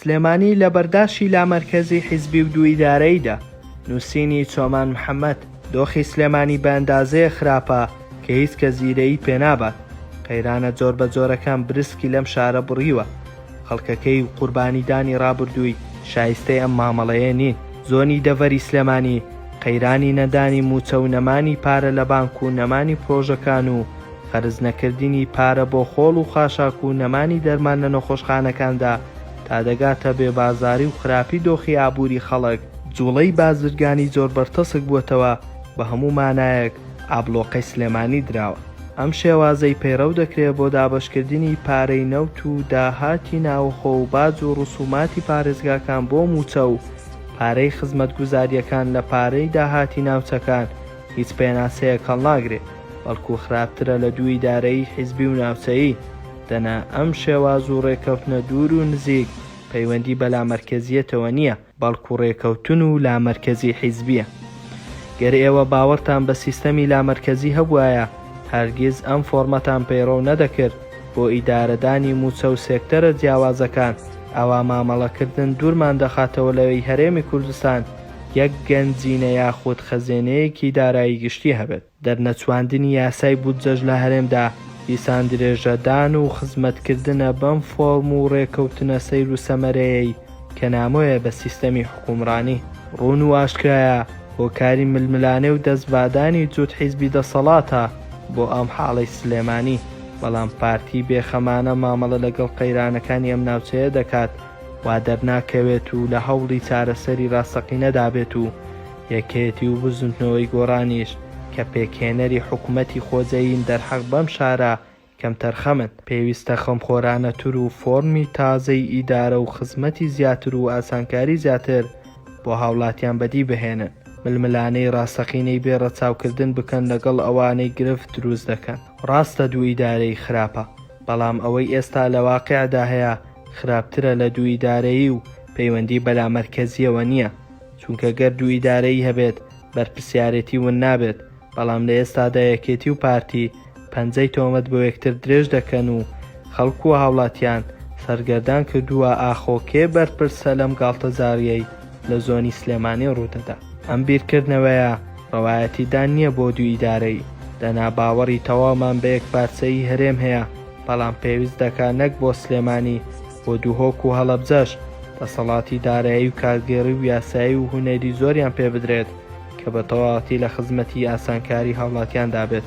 سلێمانی لە بەرداشتی لامەرکەزی حیزبی و دوو ئیدارەییدا. نووسینی چۆمان محەممەد. دۆخی سلێمانی بە ئەندازەیە خراپە کە هیچ کە زیرەیی پێنابات. قەیرانە جۆر بە جۆرەکان برسکی لەم شارە بڕیوە. خەڵکەکەی و قوربانیدانی ڕابردووی شایستەی ئەم مامەڵەیە نین. زۆنی دەڤەری سلێمانی قەیرانی نەدانی موچە و نەمانی پارە لە بانک و نەمانی پرۆژەکان و خەرج نەکردنی پارە بۆ خۆڵ و خاشاک و نەمانی دەرمان لە نەخۆشخانەکاندا تا دەگاتە بێبازاری و خراپی دۆخی ئابووری خەڵک. جوڵەی بازرگانی زۆر بەرتەسک بووەتەوە بە هەموو مانایەک ئابلۆقەی سلێمانی دراوە. ئەم شێوازەی پەیڕەو دەکرێت بۆ دابەشکردنی پارەی نەوت و داهاتی ناوخۆ و باج و ڕسوماتی پارێزگاکان بۆ موچە و پارەی خزمەتگوزاریەکان لە پارەی داهاتی ناوچەکان هیچ پێناسەیەک هەڵناگرێت، بەڵکو خراپترە لە دوو ئیدارەی حیزبی و ناوچەیی. دەنا ئەم شێواز و ڕێکەوتنە دوور و نزیک پەیوەندی بە لامەرکەزیەتەوە نییە، بەڵکو ڕێکەوتن و لامەرکەزی حیزبیە. گەر ئێوە باوەڕتان بە سیستەمی لامەرکەزی هەبوایە هەرگیز ئەم فۆرمەتان پەیڕەو نەدەکرد بۆ ئیدارەدانی موچە و سێکتەرە جیاوازەکان. ئەوا مامەڵەکردن دوورمان دەخاتەوە لەوەی هەرێمی کوردستان یەک گەنجینە یاخود خەزێنەیەکی دارایی گشتی هەبێت. دەرنەچواندنی یاسای بودجەش لە هەرێمدا دیسان درێژەدان و خزمەتکردنە بەم فۆرم و ڕێکەوتنە سەیر و سەمەرەیەی کە نامۆیە بە سیستەمی حکومڕانی. ڕوون و ئاشکرایە هۆکاری ململانێ و دەستبادانی جووت حیزبی دەسەڵاتە بۆ ئەم حاڵەی سلێمانی. بەڵام پارتی بێخەمانە مامەڵە لەگەڵ قەیرانەکانی ئەم ناوچەیە دەکات وا دەرناکەوێت و لە هەوڵی چارەسەری ڕاستەقینەدا بێت و یەکێتی و بزوندنەوەی گۆڕانیش کە پێکهێنەری حکوومەتی خۆجەیین دەرحەق بەم شارە کەم تەرخەمن. پێویستە خەمخۆرانەتر و فۆرمی تازەی ئیدارە و خزمەتی زیاتر و ئاسانکاری زیاتر بۆ هاوڵاتیان بەدی بهێنن. ململانەی ڕاستەقینەی بێ ڕەچاوکردن بکەن لەگەڵ ئەوانەی گرفت دروست دەکەن. ڕاستە دوو ئیدارەی خراپە، بەڵام ئەوەی ئێستا لە واقعدا هەیە خراپترە لە دوو ئیدارەیی و پەیوەندی بە لامەرکەزیەوە نییە. چونکە گەر دوو ئیدارەیی هەبێت بەرپرسیارەتی ون نابێت، بەڵام لە ئێستادا یەکێتی و پارتی پەنجەی تۆمەت بۆ یەکتر درێژ دەکەن و خەڵکو و هاوڵاتیان سەرگەردان کردووە ئاخۆکێ بەرپرسە لەم گاڵتەجاریەی لە زۆنی سلێمانی ڕوودەدا. ئەم بیرکردنەوەیە ڕەوایەتیدان نییە بۆ دوو ئیدارەی. دەنا باوەڕی تەواومان بە یەکپارچەیی هەرێم هەیە، بەڵام پێویست دەکات نەک بۆ سلێمانی بۆ دووهۆک و هەڵەبجەش دەسەڵاتی دارایی و کارگێڕی و یاسایی و هونەری زۆریان پێ بدرێت کە بە تەواوەتی لە خزمەتی ئاسانکاری هاوڵاتیان دابێت.